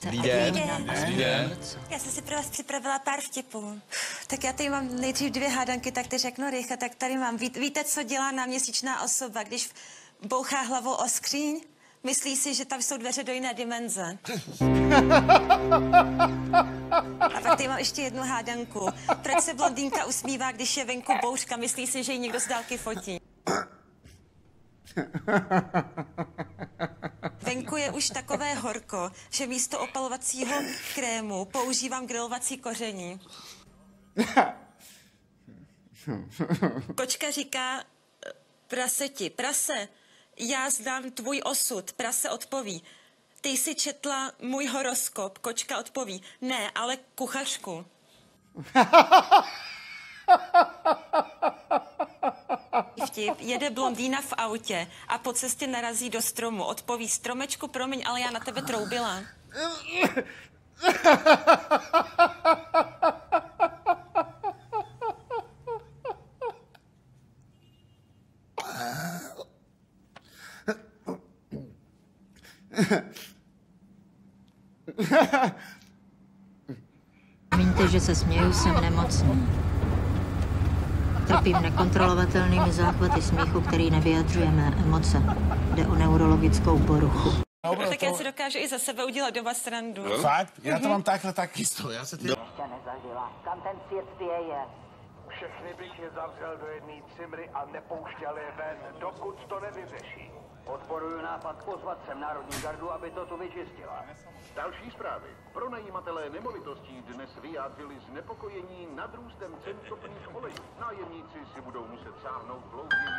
Dobrý den. Dobrý den. Já jsem si pro vás připravila pár vtipů. Tak já tady mám nejdřív 2 hádanky, tak ty řeknu rychle. Tak tady mám, víte, co dělá náměsíčná osoba, když bouchá hlavou o skříň? Myslí si, že tam jsou dveře do jiné dimenze. A pak tady mám ještě 1 hádanku. Proč se blondýnka usmívá, když je venku bouřka? Myslí si, že ji někdo z dálky fotí. Venku je už takové horko, že místo opalovacího krému používám grilovací koření. Kočka říká praseti: prase, já znám tvůj osud. Prase odpoví: ty jsi četla můj horoskop. Kočka odpoví: ne, ale kuchařku. Vtip: jede blondýna v autě a po cestě narazí do stromu. Odpoví: stromečku, promiň, ale já na tebe troubila. Promiňte, že se směju, jsem nemocný. Trpím nekontrolovatelnými záchvaty smíchu, který nevyjadřuje mé emoce. Jde o neurologickou poruchu. Tak já si dokážu i za sebe udělat doma srandu. Fakt? Já to mám takhle taky z toho. Já se ty... Ještě nezažila. Kam ten svět spěje? Všechny bych je zavřel do jedné cimry a nepouštěl je ven, dokud to nevyřeší. Podporuju nápad pozvat sem Národní gardu, aby to tu vyčistila. Další zprávy. Pronajímatelé nemovitostí dnes vyjádřili znepokojení nad růstem cen topných olejů. Nájemníci si budou muset sáhnout dlouhým